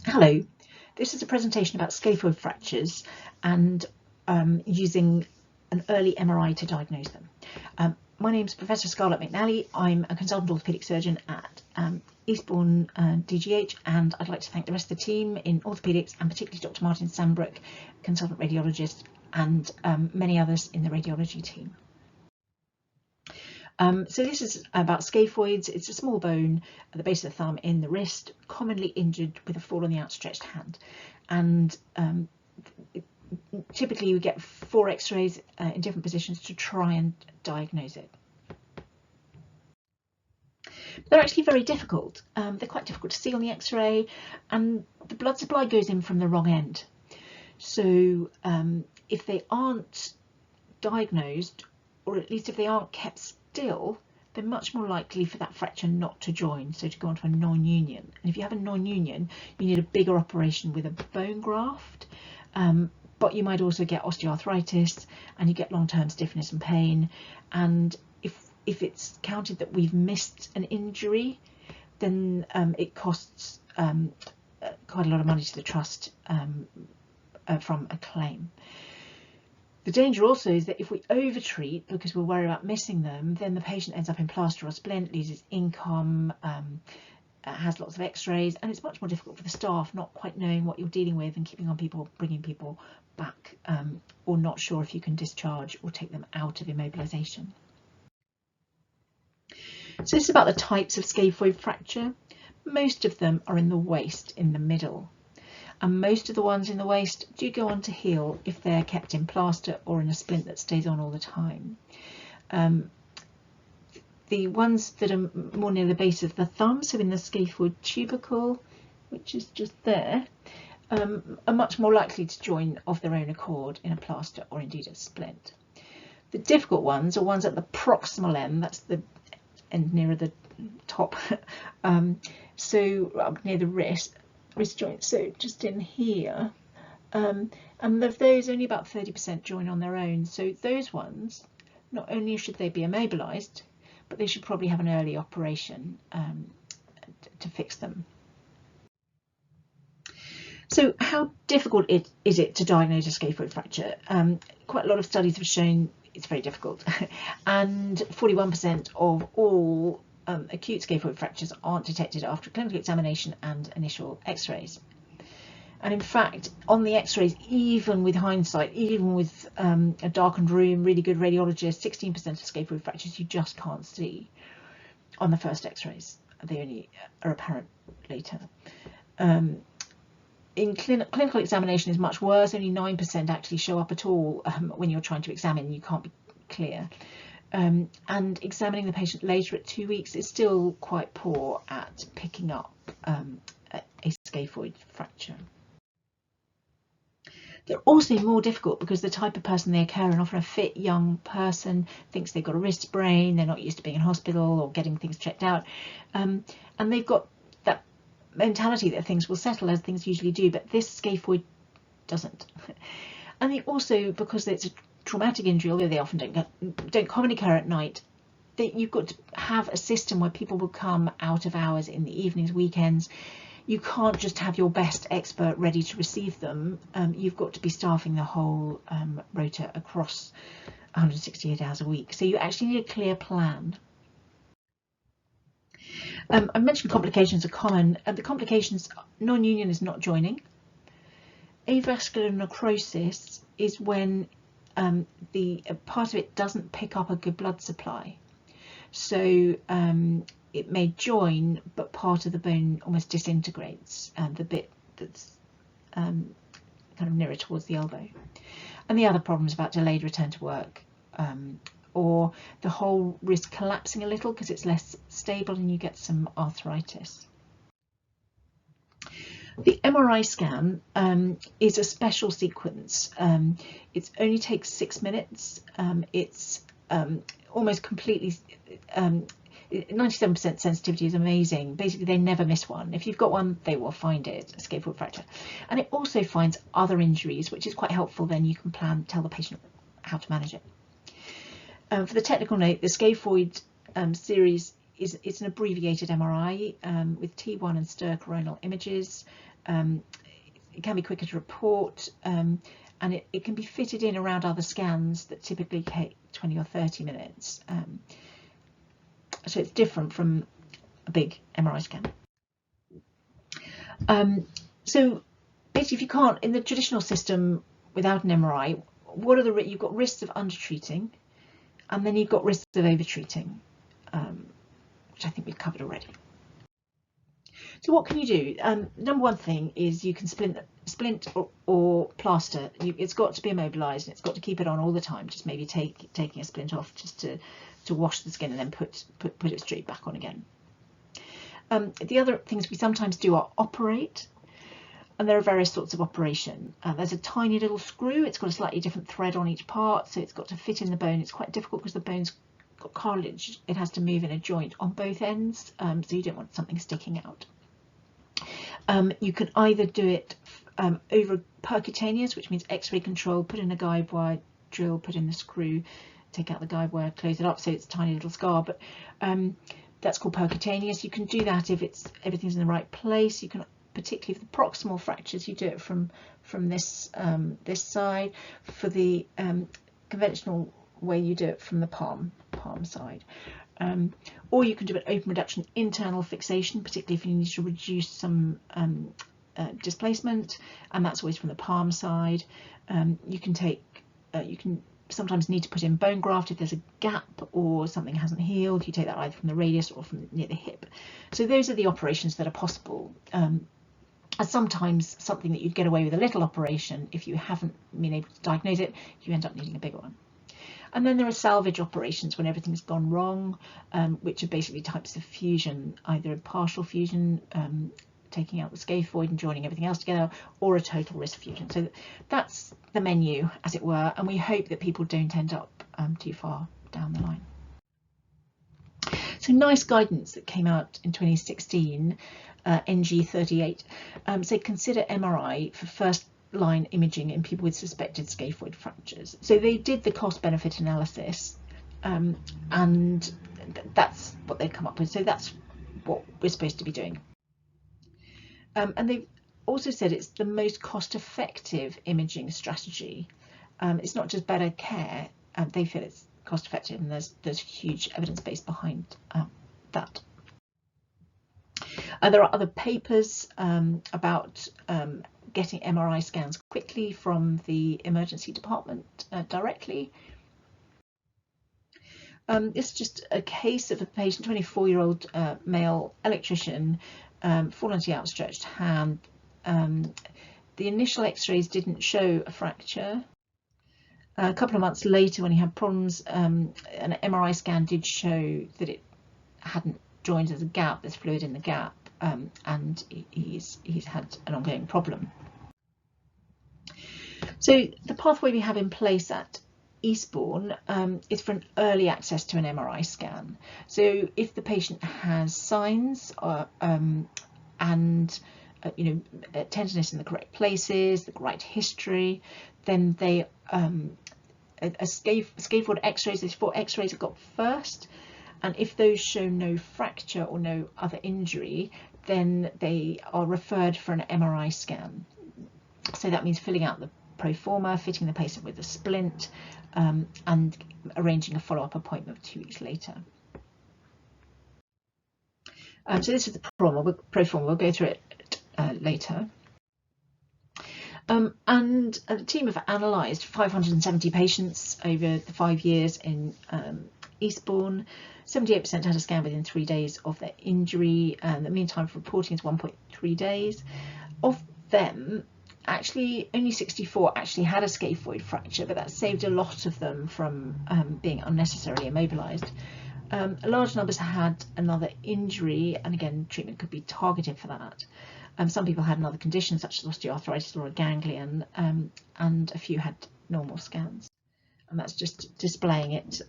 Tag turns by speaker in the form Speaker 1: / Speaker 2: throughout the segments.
Speaker 1: Hello, this is a presentation about scaphoid fractures and using an early MRI to diagnose them. My name is Professor Scarlett McNally. I'm a consultant orthopaedic surgeon at Eastbourne DGH, and I'd like to thank the rest of the team in orthopaedics and particularly Dr. Martin Sambrook, consultant radiologist, and many others in the radiology team. So this is about scaphoids. It's a small bone at the base of the thumb in the wrist, commonly injured with a fall on the outstretched hand. And typically you get 4 x-rays in different positions to try and diagnose it. They're actually very difficult. They're quite difficult to see on the x-ray, and the blood supply goes in from the wrong end. So if they aren't diagnosed, or at least if they aren't kept still, they're much more likely for that fracture not to join, so to go on to a non-union. And if you have a non-union, you need a bigger operation with a bone graft, but you might also get osteoarthritis, and you get long-term stiffness and pain. And if it's counted that we've missed an injury, then it costs quite a lot of money to the trust from a claim. The danger also is that if we over-treat because we're worried about missing them, then the patient ends up in plaster or splint, loses income, has lots of x-rays, and it's much more difficult for the staff not quite knowing what you're dealing with and keeping on people, bringing people back, or not sure if you can discharge or take them out of immobilisation. So this is about the types of scaphoid fracture. Most of them are in the waist, in the middle. And most of the ones in the waist do go on to heal if they're kept in plaster or in a splint that stays on all the time. The ones that are more near the base of the thumb, so in the scaphoid tubercle, which is just there, are much more likely to join of their own accord in a plaster or indeed a splint. The difficult ones are ones at the proximal end, that's the end nearer the top, so up near the wrist joint, so just in here, and of those only about 30% join on their own. So those ones, not only should they be immobilized, but they should probably have an early operation to fix them. So how difficult is it to diagnose a scaphoid fracture? Quite a lot of studies have shown it's very difficult, and 41% of all acute scaphoid fractures aren't detected after clinical examination and initial x-rays. And in fact, on the x-rays, even with hindsight, even with a darkened room, really good radiologist, 16% of scaphoid fractures you just can't see on the first x-rays. They only are apparent later. In clinical examination is much worse. Only 9% actually show up at all when you're trying to examine. You can't be clear. And examining the patient later at 2 weeks is still quite poor at picking up a scaphoid fracture. They're also more difficult because the type of person they occur in, often a fit young person, thinks they've got a wrist sprain, they're not used to being in hospital or getting things checked out, and they've got that mentality that things will settle, as things usually do, but this scaphoid doesn't. And they also, because it's a traumatic injury, although they often don't commonly occur at night, you've got to have a system where people will come out of hours in the evenings, weekends. You can't just have your best expert ready to receive them. You've got to be staffing the whole rota across 168 hours a week. So you actually need a clear plan. I mentioned complications are common. The complications, non-union is not joining. Avascular necrosis is when the part of it doesn't pick up a good blood supply. So it may join, but part of the bone almost disintegrates, the bit that's kind of nearer towards the elbow. And the other problem is about delayed return to work, or the whole wrist collapsing a little because it's less stable and you get some arthritis. The MRI scan is a special sequence. It only takes 6 minutes. It's almost completely 97% sensitivity is amazing. Basically, they never miss one. If you've got one, they will find it, a scaphoid fracture. And it also finds other injuries, which is quite helpful. Then you can tell the patient how to manage it. For the technical note, the scaphoid series it's an abbreviated MRI with T1 and STIR coronal images. It can be quicker to report, and it can be fitted in around other scans that typically take 20 or 30 minutes. So it's different from a big MRI scan. So basically, if you can't, in the traditional system without an MRI, what are you've got risks of undertreating, and then you've got risks of overtreating, which I think we've covered already. So what can you do? Number one thing is you can splint or plaster. It's got to be immobilised, and it's got to keep it on all the time. Just maybe taking a splint off just to wash the skin and then put it straight back on again. The other things we sometimes do are operate, and there are various sorts of operation. There's a tiny little screw. It's got a slightly different thread on each part, so it's got to fit in the bone. It's quite difficult because the bone's got cartilage. It has to move in a joint on both ends, so you don't want something sticking out. You can either do it over percutaneous, which means X-ray control, put in a guide wire drill, put in the screw, take out the guide wire, close it up so it's a tiny little scar, but that's called percutaneous. You can do that if everything's in the right place. You can, particularly for the proximal fractures, you do it from this this side. For the conventional way, you do it from the palm side. Or you can do an open reduction internal fixation, particularly if you need to reduce some displacement, and that's always from the palm side. You can sometimes need to put in bone graft if there's a gap or something hasn't healed. You take that either from the radius or from near the hip. So those are the operations that are possible. And sometimes something that you'd get away with a little operation, if you haven't been able to diagnose it, you end up needing a bigger one. And then there are salvage operations when everything's gone wrong, which are basically types of fusion, either a partial fusion, taking out the scaphoid and joining everything else together, or a total wrist fusion. So that's the menu, as it were, and we hope that people don't end up too far down the line. So NICE guidance that came out in 2016, NG38, said consider MRI for first line imaging in people with suspected scaphoid fractures. So they did the cost benefit analysis, and that's what they've come up with. So that's what we're supposed to be doing. And they've also said it's the most cost-effective imaging strategy. It's not just better care, they feel it's cost-effective, and there's huge evidence base behind that. There are other papers about getting MRI scans quickly from the emergency department directly. This is just a case of a patient, 24-year-old male electrician, fallen on the outstretched hand. The initial x-rays didn't show a fracture. A couple of months later, when he had problems, an MRI scan did show that it hadn't joined as a gap, there's fluid in the gap, and he's had an ongoing problem. So the pathway we have in place at Eastbourne is for an early access to an MRI scan. So if the patient has signs and tenderness in the correct places, the right history, then they scaphoid x-rays, these 4 x-rays are got first, and if those show no fracture or no other injury, then they are referred for an MRI scan. So that means filling out the pro forma, fitting the patient with a splint, and arranging a follow-up appointment 2 weeks later. So this is the pro forma. We'll go through it later. And the team have analysed 570 patients over the 5 years in Eastbourne. 78% had a scan within 3 days of their injury, and the mean time for reporting is 1.3 days. Of them, actually only 64 actually had a scaphoid fracture, but that saved a lot of them from being unnecessarily immobilised. Large numbers had another injury, and again treatment could be targeted for that. Some people had another condition such as osteoarthritis or a ganglion, and a few had normal scans, and that's just displaying it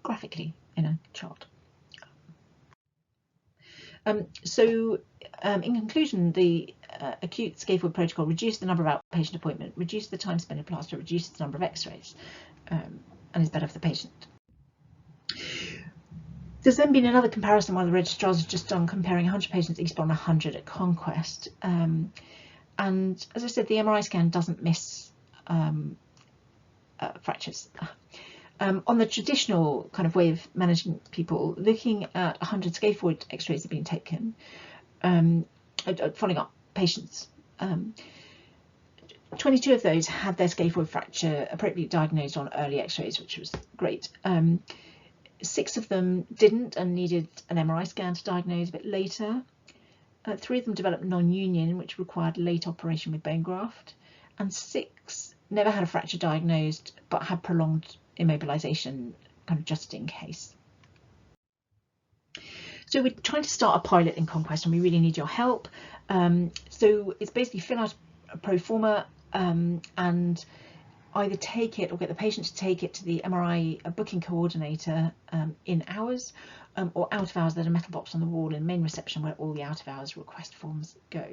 Speaker 1: graphically in a chart. So in conclusion, the acute scaphoid protocol reduced the number of outpatient appointments, reduced the time spent in plaster, reduced the number of x-rays, and is better for the patient. There's then been another comparison one of the registrars has just done, comparing 100 patients at Eastbourne and 100 at Conquest. And as I said, the MRI scan doesn't miss fractures. On the traditional kind of way of managing people, looking at 100 scaphoid x-rays have been taken, following up patients. 22 of those had their scaphoid fracture appropriately diagnosed on early x-rays, which was great. 6 of them didn't and needed an MRI scan to diagnose a bit later. 3 of them developed non-union, which required late operation with bone graft, and 6 never had a fracture diagnosed but had prolonged immobilization, kind of just in case. So we're trying to start a pilot in Conquest, and we really need your help. So it's basically fill out a pro forma and either take it or get the patient to take it to the MRI booking coordinator in hours, or out of hours. There's a metal box on the wall in main reception where all the out of hours request forms go.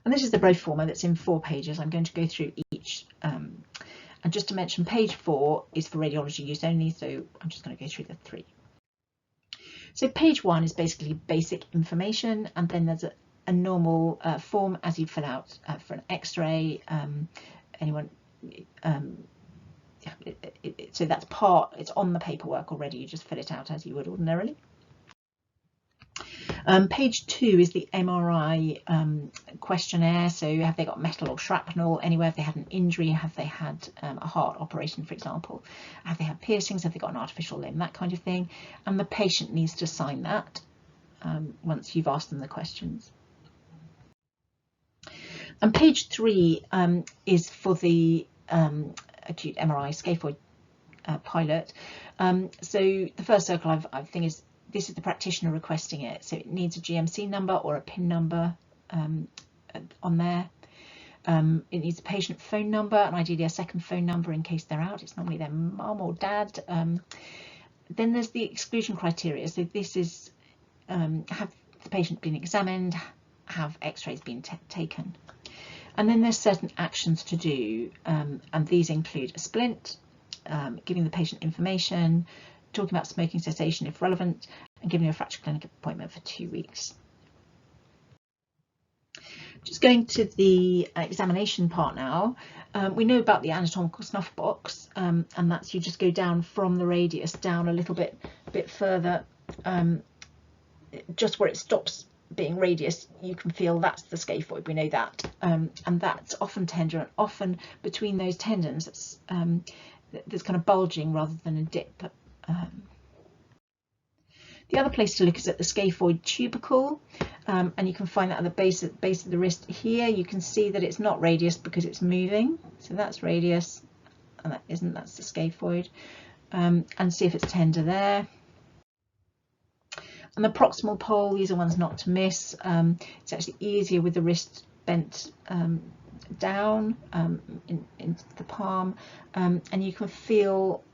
Speaker 1: And this is the pro forma that's in 4 pages. I'm going to go through each. And just to mention, page 4 is for radiology use only, so I'm just going to go through the 3. So page 1 is basically basic information, and then there's a normal form as you fill out for an x-ray. So that's it's on the paperwork already, you just fill it out as you would ordinarily. Page 2 is the MRI questionnaire. So have they got metal or shrapnel anywhere? Have they had an injury? Have they had a heart operation, for example? Have they had piercings? Have they got an artificial limb? That kind of thing. And the patient needs to sign that once you've asked them the questions. And page 3 is for the acute MRI scaphoid pilot. So the first circle I think is, this is the practitioner requesting it, so it needs a GMC number or a PIN number on there. It needs a patient phone number and ideally a second phone number in case they're out. It's normally their mum or dad. Then there's the exclusion criteria. So this is, have the patient been examined, have x-rays been taken. And then there's certain actions to do, and these include a splint, giving the patient information, talking about smoking cessation if relevant, and giving a fracture clinic appointment for 2 weeks. Just going to the examination part now. We know about the anatomical snuff box, and that's you just go down from the radius down a little bit further, just where it stops being radius, you can feel that's the scaphoid. We know that, and that's often tender, and often between those tendons that's there's kind of bulging rather than a dip. The other place to look is at the scaphoid tubercle, and you can find that at the base of the wrist here. You can see that it's not radius because it's moving, so that's radius, and that isn't. That's the scaphoid, and see if it's tender there. And the proximal pole, these are ones not to miss. It's actually easier with the wrist bent down into the palm, and you can feel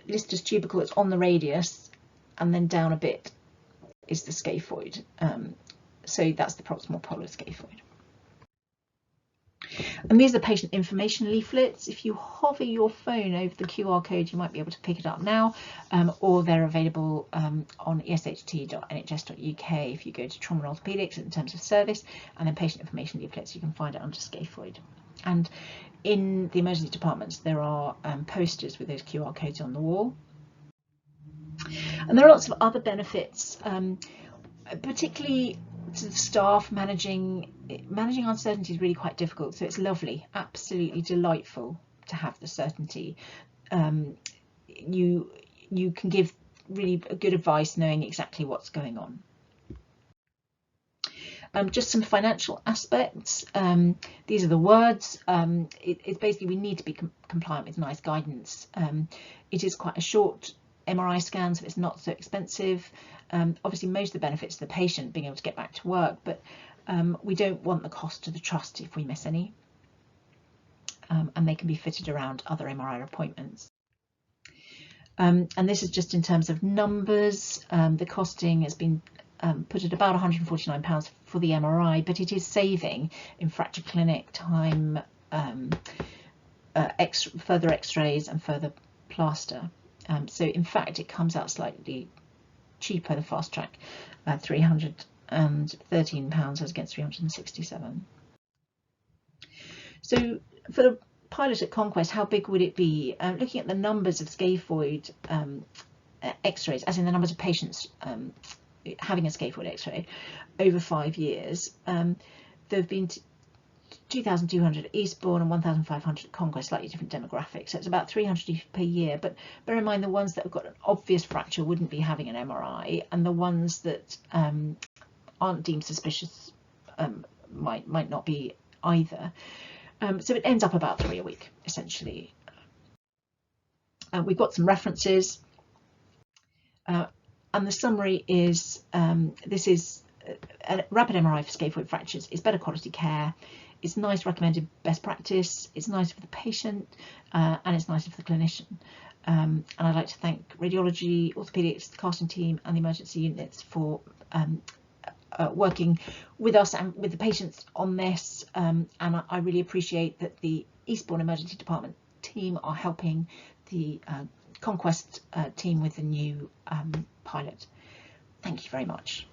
Speaker 1: Lister's tubercle that's on the radius, and then down a bit is the scaphoid. So that's the proximal polar scaphoid. And these are patient information leaflets. If you hover your phone over the QR code, you might be able to pick it up now, or they're available on esht.nhs.uk if you go to trauma and orthopaedics in terms of service, and then patient information leaflets, you can find it under scaphoid. And in the emergency departments, there are posters with those QR codes on the wall. And there are lots of other benefits, particularly to the staff. Managing uncertainty is really quite difficult, so it's lovely, absolutely delightful to have the certainty. You can give really good advice knowing exactly what's going on. Just some financial aspects. These are the words. It's basically we need to be compliant with NICE guidance. It is quite a short MRI scan, so it's not so expensive. Obviously most of the benefits to the patient being able to get back to work, but we don't want the cost to the trust if we miss any, and they can be fitted around other MRI appointments. And this is just in terms of numbers. The costing has been put at about £149 for the MRI, but it is saving in fracture clinic time, further x-rays and further plaster. So in fact it comes out slightly cheaper, the fast track, £313 as against 367. So for the pilot at Conquest, how big would it be? Looking at the numbers of scaphoid x-rays, as in the numbers of patients having a scaphoid x-ray over 5 years, there have been 2,200 at Eastbourne and 1,500 at Conquest, slightly different demographics, so it's about 300 per year. But bear in mind, the ones that have got an obvious fracture wouldn't be having an MRI, and the ones that aren't deemed suspicious might not be either. So it ends up about 3 a week, essentially. We've got some references, and the summary is this is a rapid MRI for scaphoid fractures is better quality care. It's nice recommended best practice. It's nice for the patient, and it's nice for the clinician. And I'd like to thank radiology, orthopaedics, the casting team, and the emergency units for working with us and with the patients on this. And I really appreciate that the Eastbourne Emergency Department team are helping the Conquest team with the new pilot. Thank you very much.